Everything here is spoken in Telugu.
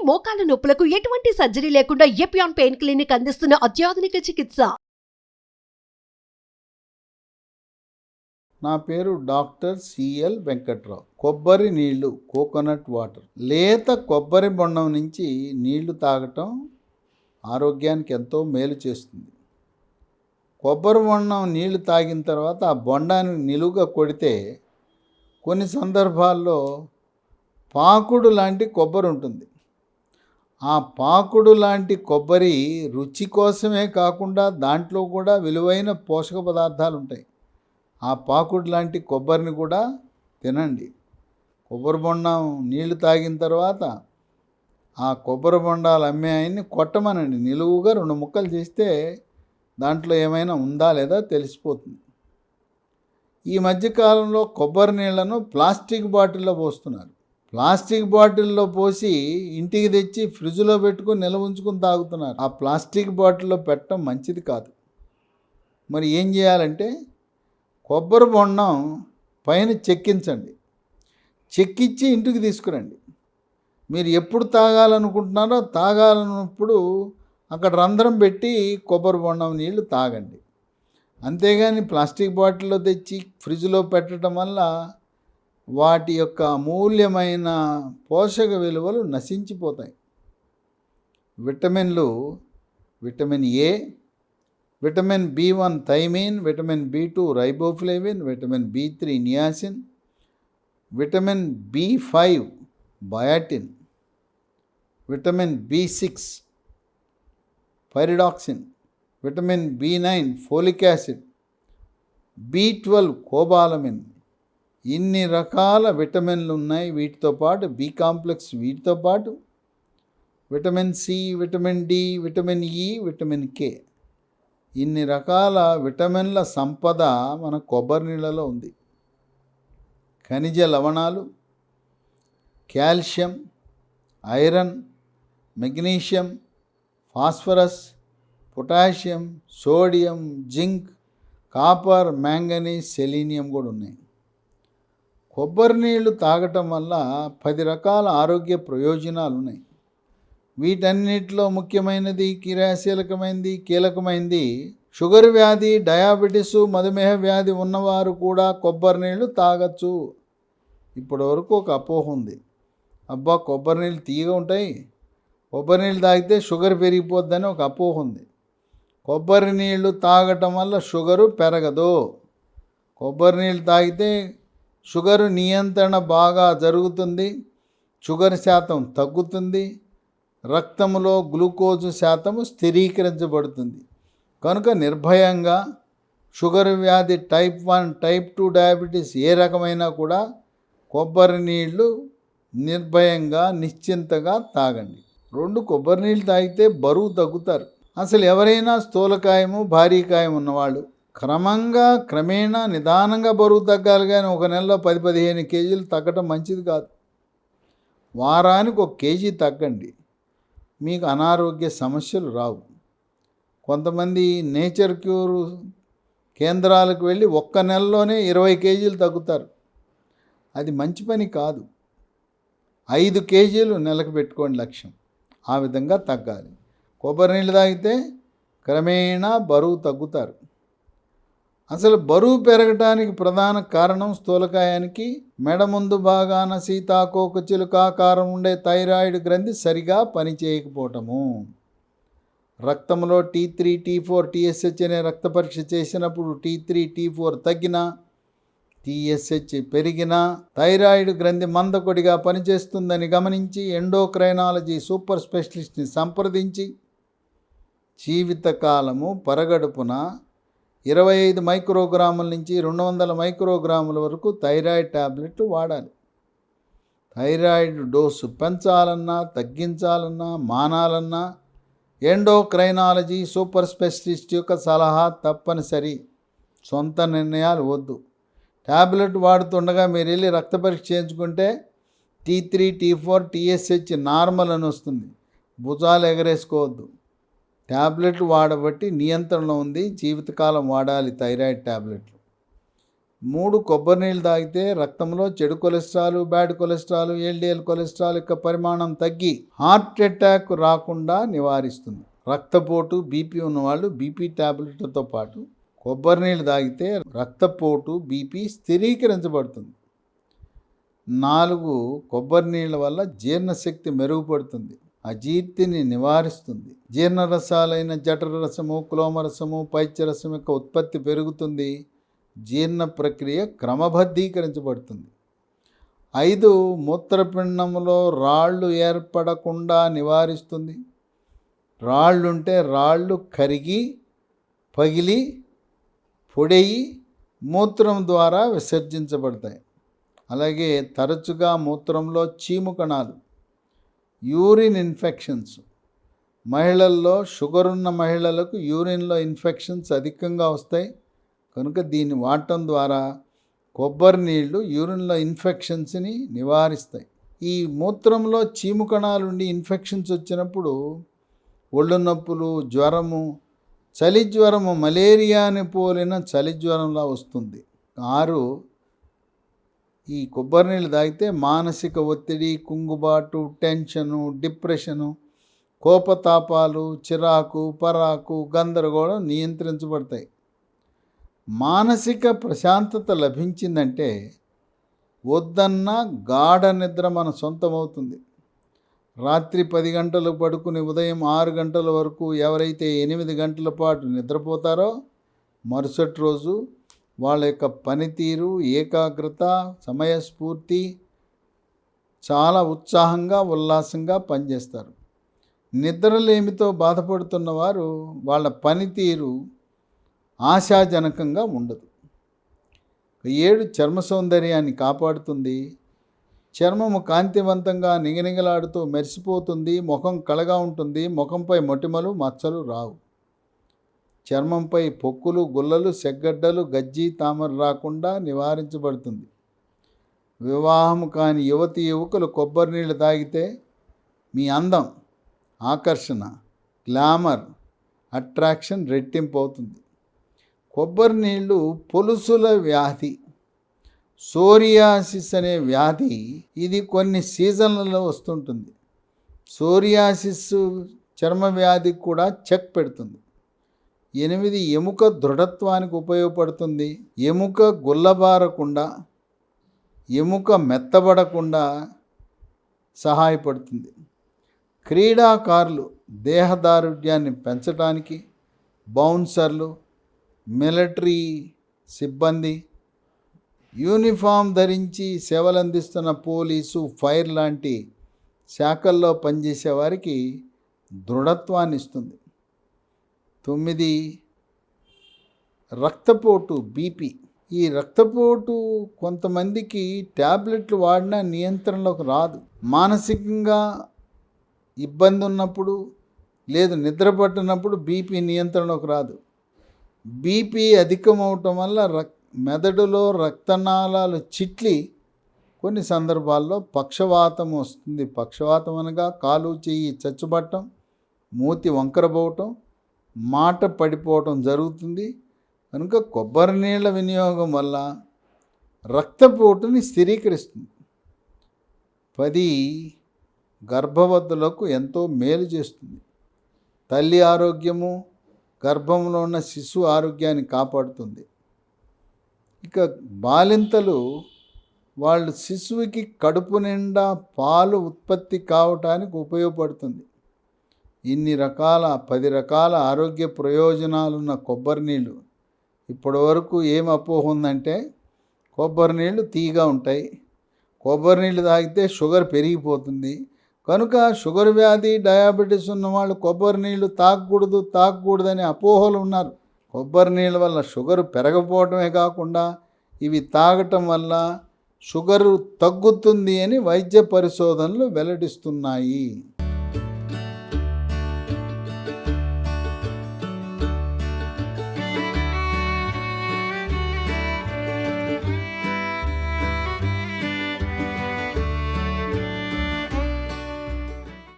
మోకాల నొప్పులకు ఎటువంటి సర్జరీ లేకుండా ఎపియాన్ పెయిన్ క్లినిక్ అందిస్తున్న అత్యాధునిక చికిత్స. నా పేరు డాక్టర్ సిఎల్ వెంకట్రావు. కొబ్బరి నీళ్లు, కోకోనట్ వాటర్, లేత కొబ్బరి బొండం నుంచి నీళ్లు తాగటం ఆరోగ్యానికి ఎంతో మేలు చేస్తుంది. కొబ్బరి బొండం నీళ్లు తాగిన తర్వాత ఆ బొండాన్ని నిలువుగా కొడితే కొన్ని సందర్భాల్లో పాకుడు లాంటి కొబ్బరి ఉంటుంది. ఆ పాకుడు లాంటి కొబ్బరి రుచి కోసమే కాకుండా దాంట్లో కూడా విలువైన పోషక పదార్థాలు ఉంటాయి. ఆ పాకుడు లాంటి కొబ్బరిని కూడా తినండి. కొబ్బరి బొండం నీళ్లు తాగిన తర్వాత ఆ కొబ్బరి బొండాలు అమ్మే ఆయన్ని కొట్టమనండి. నిలువుగా 2 ముక్కలు చేస్తే దాంట్లో ఏమైనా ఉందా లేదా తెలిసిపోతుంది. ఈ మధ్యకాలంలో కొబ్బరి నీళ్లను ప్లాస్టిక్ బాటిల్లో పోస్తున్నారు. ప్లాస్టిక్ బాటిల్లో పోసి ఇంటికి తెచ్చి ఫ్రిడ్జ్లో పెట్టుకుని నిల్వ ఉంచుకుని తాగుతున్నారు. ఆ ప్లాస్టిక్ బాటిల్లో పెట్టడం మంచిది కాదు. మరి ఏం చేయాలంటే కొబ్బరి బొండం పైన చెక్కించండి. చెక్కించి ఇంటికి తీసుకురండి. మీరు ఎప్పుడు తాగాలనుకుంటున్నారో తాగాలన్నప్పుడు అక్కడ రంధ్రం పెట్టి కొబ్బరి బొండం నీళ్లు తాగండి. అంతేగాని ప్లాస్టిక్ బాటిల్లో తెచ్చి ఫ్రిడ్జ్లో పెట్టడం వల్ల వాటి యొక్క అమూల్యమైన పోషక విలువలు నశించిపోతాయి. విటమిన్లు, vitamin A, vitamin B1 thiamine, vitamin B2 riboflavin, vitamin B3 niacin, vitamin B5 biotin, vitamin B6 pyridoxine, vitamin B9 folic acid, B12 cobalamin, ఇన్ని రకాల విటమిన్లు ఉన్నాయి. వీటితో పాటు బి కాంప్లెక్స్, వీటితో పాటు vitamin C, vitamin D, vitamin E, vitamin K, ఇన్ని రకాల విటమిన్ల సంపద మన కొబ్బరి నీళ్ళలో ఉంది. ఖనిజ లవణాలు, calcium, iron, magnesium, phosphorus, potassium, sodium, zinc, copper, manganese, selenium కూడా ఉన్నాయి. కొబ్బరి నీళ్లు తాగటం వల్ల 10 రకాల ఆరోగ్య ప్రయోజనాలు ఉన్నాయి. వీటన్నిటిలో ముఖ్యమైనది, కీలకమైనది షుగర్ వ్యాధి, డయాబెటీసు, మధుమేహ వ్యాధి ఉన్నవారు కూడా కొబ్బరి నీళ్లు తాగచ్చు. ఇప్పటివరకు ఒక అపోహ ఉంది, అబ్బా కొబ్బరి నీళ్ళు తీయగా ఉంటాయి, కొబ్బరి నీళ్ళు తాగితే షుగర్ పెరిగిపోద్దని ఒక అపోహ ఉంది. కొబ్బరి నీళ్లు తాగటం వల్ల షుగరు పెరగదు. కొబ్బరి నీళ్ళు తాగితే షుగరు నియంత్రణ బాగా జరుగుతుంది, షుగర్ శాతం తగ్గుతుంది, రక్తంలో గ్లూకోజు శాతము స్థిరీకరించబడుతుంది. కనుక నిర్భయంగా షుగర్ వ్యాధి టైప్ 1, టైప్ 2 డయాబెటీస్ ఏ రకమైనా కూడా కొబ్బరి నీళ్లు నిర్భయంగా నిశ్చింతగా తాగండి. 2 కొబ్బరి నీళ్ళు తాగితే బరువు తగ్గుతారు. అసలు ఎవరైనా స్థూలకాయము, భారీకాయం ఉన్నవాళ్ళు క్రమేణా నిదానంగా బరువు తగ్గాలి. కానీ ఒక నెలలో 10-15 కేజీలు తగ్గటం మంచిది కాదు. వారానికి 1 కేజీ తగ్గండి, మీకు అనారోగ్య సమస్యలు రావు. కొంతమంది నేచర్ క్యూర్ కేంద్రాలకు వెళ్ళి 1 నెలలోనే 20 కేజీలు తగ్గుతారు. అది మంచి పని కాదు. 5 కేజీలు నెలకు పెట్టుకోండి లక్ష్యం. ఆ విధంగా తగ్గాలి. కొబ్బరి నీళ్ళు తాగితే క్రమేణా బరువు తగ్గుతారు. అసలు బరువు పెరగటానికి ప్రధాన కారణం స్థూలకాయానికి మెడ ముందు భాగాన సీతాకోక చిలుకాకారం ఉండే థైరాయిడ్ గ్రంథి సరిగా పనిచేయకపోవటము. రక్తంలో T3, T4, TSH అనే రక్త పరీక్ష చేసినప్పుడు T3, T4 తగ్గినా, TSH పెరిగినా థైరాయిడ్ గ్రంథి మందకొడిగా పనిచేస్తుందని గమనించి ఎండోక్రైనాలజీ సూపర్ స్పెషలిస్ట్ని సంప్రదించి జీవితకాలము పరగడుపున 25 మైక్రోగ్రాముల నుంచి 200 మైక్రోగ్రాముల వరకు థైరాయిడ్ టాబ్లెట్లు వాడాలి. థైరాయిడ్ డోసు పెంచాలన్నా, తగ్గించాలన్నా, మానాలన్నా ఎండోక్రైనాలజీ సూపర్ స్పెషలిస్ట్ యొక్క సలహా తప్పనిసరి. సొంత నిర్ణయాలు వద్దు. టాబ్లెట్ వాడుతుండగా మీరు వెళ్ళి రక్త పరీక్ష చేయించుకుంటే T3, T4, TSH నార్మల్ అని వస్తుంది. భుజాలు ఎగరేసుకోవద్దు. టాబ్లెట్లు వాడబట్టి నియంత్రణలో ఉంది. జీవితకాలం వాడాలి థైరాయిడ్ టాబ్లెట్లు. 3 కొబ్బరి నీళ్ళు తాగితే రక్తంలో చెడు cholesterol, bad cholesterol, LDL cholesterol యొక్క పరిమాణం తగ్గి హార్ట్ అటాక్ రాకుండా నివారిస్తుంది. రక్తపోటు, బీపీ ఉన్నవాళ్ళు బీపీ టాబ్లెట్లతో పాటు కొబ్బరి నీళ్ళు తాగితే రక్తపోటు, బీపీ స్థిరీకరించబడుతుంది. 4 కొబ్బరి నీళ్ళ వల్ల జీర్ణశక్తి మెరుగుపడుతుంది, అజీర్తిని నివారిస్తుంది. జీర్ణరసాలైన జఠరరసము, క్లోమరసము, పైత్యరసం యొక్క ఉత్పత్తి పెరుగుతుంది, జీర్ణ ప్రక్రియ క్రమబద్ధీకరించబడుతుంది. 5 మూత్రపిండంలో రాళ్ళు ఏర్పడకుండా నివారిస్తుంది. రాళ్ళుంటే రాళ్ళు కరిగి పగిలి పొడయి మూత్రం ద్వారా విసర్జించబడతాయి. అలాగే తరచుగా మూత్రంలో చీము కణాలు, యూరిన్ ఇన్ఫెక్షన్స్, మహిళల్లో షుగర్ ఉన్న మహిళలకు యూరిన్లో ఇన్ఫెక్షన్స్ అధికంగా వస్తాయి. కనుక దీన్ని వాడటం ద్వారా కొబ్బరి నీళ్లు యూరిన్లో ఇన్ఫెక్షన్స్ని నివారిస్తాయి. ఈ మూత్రంలో చీము కణాలుండి ఇన్ఫెక్షన్స్ వచ్చినప్పుడు ఒళ్ళు నొప్పులు, జ్వరము, చలి జ్వరము, మలేరియాని పోలిన చలి జ్వరంలా వస్తుంది. 6 ఈ కొబ్బరి నీళ్ళు తాగితే మానసిక ఒత్తిడి, కుంగుబాటు, టెన్షను, డిప్రెషను, కోపతాపాలు, చిరాకు, పరాకు, గందరగోళం నియంత్రించబడతాయి. మానసిక ప్రశాంతత లభించిందంటే వద్దన్న గాఢ నిద్ర మన సొంతమవుతుంది. రాత్రి 10 గంటలు పడుకుని ఉదయం 6 గంటల వరకు ఎవరైతే 8 గంటల పాటు నిద్రపోతారో మరుసటి రోజు వాళ్ళ యొక్క పనితీరు, ఏకాగ్రత, సమయస్ఫూర్తి చాలా ఉత్సాహంగా, ఉల్లాసంగా పనిచేస్తారు. నిద్రలేమితో బాధపడుతున్న వారు వాళ్ళ పనితీరు ఆశాజనకంగా ఉండదు. 7 చర్మ సౌందర్యాన్ని కాపాడుతుంది. చర్మము కాంతివంతంగా నిగనిగలాడుతూ మెరిసిపోతుంది. ముఖం కళగా ఉంటుంది. ముఖంపై మొటిమలు, మచ్చలు రావు. చర్మంపై పొక్కులు, గుల్లలు, సెగ్గడ్డలు, గజ్జి, తామర రాకుండా నివారించబడుతుంది. వివాహము కాని యువకులు కొబ్బరి నీళ్ళు తాగితే మీ అందం, ఆకర్షణ, గ్లామర్, అట్రాక్షన్ రెట్టింపు అవుతుంది. కొబ్బరి నీళ్ళు పొలుసుల వ్యాధి, సోరియాసిస్ అనే వ్యాధి, ఇది కొన్ని సీజన్లలో వస్తుంటుంది. సోరియాసిస్ చర్మ వ్యాధికి కూడా చెక్ పెడుతుంది. 8 ఎముక దృఢత్వానికి ఉపయోగపడుతుంది. ఎముక గుల్లబారకుండా, ఎముక మెత్తబడకుండా సహాయపడుతుంది. క్రీడాకారులు దేహదారుఢ్యాన్ని పెంచడానికి, బౌన్సర్లు, మిలిటరీ సిబ్బంది, యూనిఫామ్ ధరించి సేవలందిస్తున్న పోలీసు, ఫైర్ లాంటి శాఖల్లో పనిచేసే వారికి దృఢత్వాన్ని ఇస్తుంది. 9 రక్తపోటు, బీపీ. ఈ రక్తపోటు కొంతమందికి ట్యాబ్లెట్లు వాడినా నియంత్రణలోకి రాదు. మానసికంగా ఇబ్బంది ఉన్నప్పుడు, లేదు నిద్ర పట్టినప్పుడు బీపీ నియంత్రణలోకి రాదు. బీపీ అధికమవటం వల్ల మెదడులో రక్తనాళాలు చిట్లి కొన్ని సందర్భాల్లో పక్షవాతం వస్తుంది. పక్షవాతం అనగా కాలు చెయ్యి చచ్చుబట్టం, మూతి వంకరపోవటం, మాట పడిపోవటం జరుగుతుంది. కనుక కొబ్బరి నీళ్ళ వినియోగం వల్ల రక్తపోటుని స్థిరీకరిస్తుంది. 10 గర్భవతులకు ఎంతో మేలు చేస్తుంది. తల్లి ఆరోగ్యము, గర్భంలో ఉన్న శిశువు ఆరోగ్యాన్ని కాపాడుతుంది. ఇక బాలింతలు వాళ్ళు శిశువుకి కడుపు నిండా పాలు ఉత్పత్తి కావటానికి ఉపయోగపడుతుంది. ఇన్ని రకాల 10 రకాల ఆరోగ్య ప్రయోజనాలున్న కొబ్బరి నీళ్ళు. ఇప్పటి వరకు ఏం అపోహ ఉందంటే కొబ్బరి నీళ్ళు తీయగా ఉంటాయి, కొబ్బరి నీళ్ళు తాగితే షుగర్ పెరిగిపోతుంది, కనుక షుగర్ వ్యాధి, డయాబెటీస్ ఉన్నవాళ్ళు కొబ్బరి నీళ్ళు తాగకూడదని అపోహలు ఉన్నారు. కొబ్బరి నీళ్ళ వల్ల షుగర్ పెరగపోవటమే కాకుండా ఇవి తాగటం వల్ల షుగరు తగ్గుతుంది అని వైద్య పరిశోధనలు వెల్లడిస్తున్నాయి.